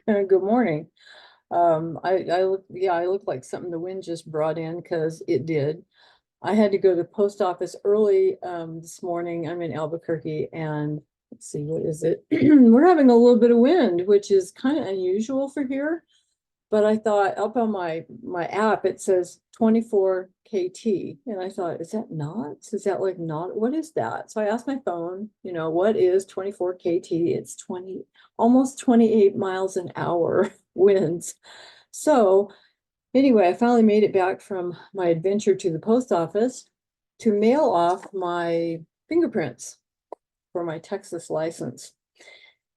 Good morning. I look like something the wind just brought in because it did. I had to go to the post office early this morning. I'm in Albuquerque and let's see, what is it? We're having a little bit of wind, which is kind of unusual for here. But I thought up on my app it says 24 KT, and I thought, is that knots? Is that like not? What is that? So I asked my phone, what is 24 KT? It's 20, almost 28 miles an hour winds. So anyway, I finally made it back from my adventure to the post office to mail off my fingerprints for my Texas license.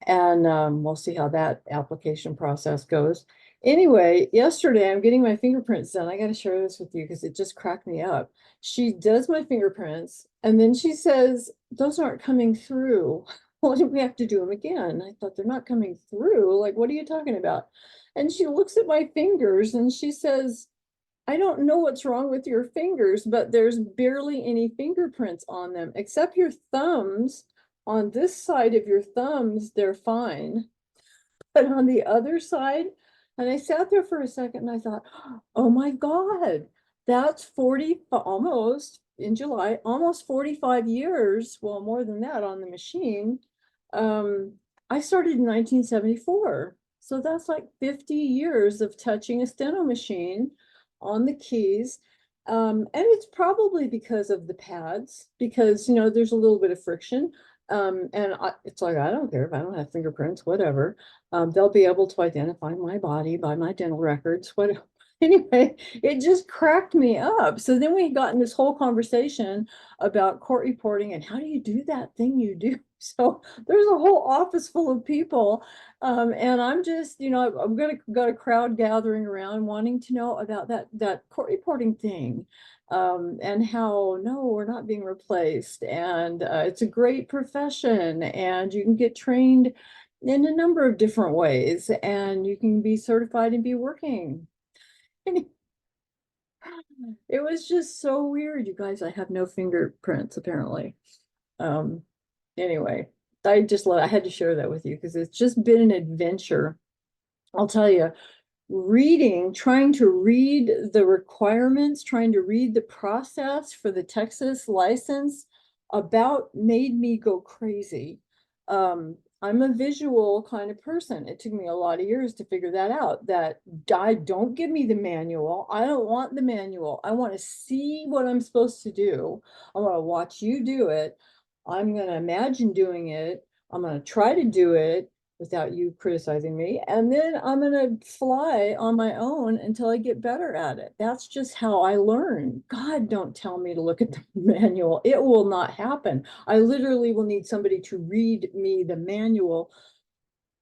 And we'll see how that application process goes. Anyway, yesterday I'm getting my fingerprints done. I got to share this with you because it just cracked me up. She does my fingerprints and then she says, those aren't coming through. Well, do we have to do them again? I thought they're not coming through. Like, what are you talking about? And she looks at my fingers and she says, I don't know what's wrong with your fingers, but there's barely any fingerprints on them, except your thumbs. On this side of your thumbs, they're fine. But on the other side, and I sat there for a second and I thought, oh my God, that's 40, almost in July, almost 45 years. Well, more than that on the machine. Um, I started in 1974. So that's like 50 years of touching a steno machine on the keys. And it's probably because of the pads, because, there's a little bit of friction. It's like, I don't care if I don't have fingerprints, whatever. They'll be able to identify my body by my dental records. What anyway, it just cracked me up. So then we got in this whole conversation about court reporting and how do you do that thing you do? So there's a whole office full of people. And I'm just, I'm gonna got a crowd gathering around wanting to know about that court reporting thing. And how no, we're not being replaced. And it's a great profession, and you can get trained in a number of different ways, and you can be certified and be working. And it was just so weird, you guys. I have no fingerprints apparently. Um, anyway, I had to share that with you because it's just been an adventure. I'll tell you, trying to read the requirements, trying to read the process for the Texas license about made me go crazy. I'm a visual kind of person. It took me a lot of years to figure that out, that I don't give me the manual. I don't want the manual. I want to see what I'm supposed to do. I want to watch you do it. I'm going to imagine doing it. I'm going to try to do it without you criticizing me. And then I'm going to fly on my own until I get better at it. That's just how I learn. God, don't tell me to look at the manual. It will not happen. I literally will need somebody to read me the manual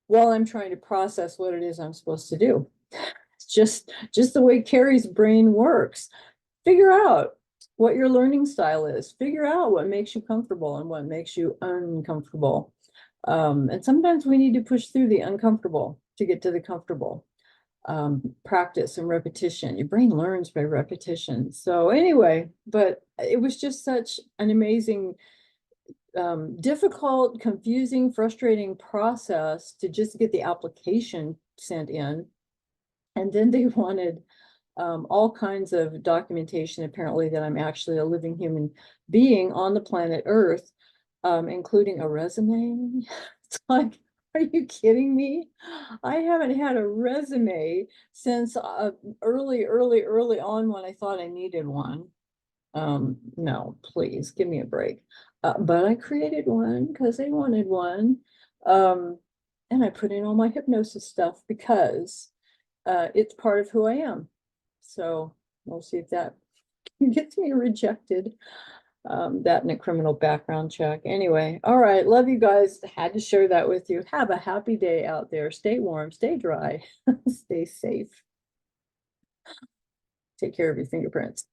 while I'm trying to process what it is I'm supposed to do. It's just the way Carrie's brain works. Figure out what your learning style is. Figure out what makes you comfortable and what makes you uncomfortable. And sometimes we need to push through the uncomfortable to get to the comfortable. Practice and repetition. Your brain learns by repetition. So anyway, but it was just such an amazing, difficult, confusing, frustrating process to just get the application sent in. And then they wanted all kinds of documentation, apparently, that I'm actually a living human being on the planet Earth, including a resume. It's like, are you kidding me? I haven't had a resume since early on when I thought I needed one. No, please give me a break. But I created one because they wanted one. Um, and I put in all my hypnosis stuff because it's part of who I am. So we'll see if that gets me rejected. That and a criminal background check. Anyway, all right. Love you guys. Had to share that with you. Have a happy day out there. Stay warm, stay dry, stay safe. Take care of your fingerprints.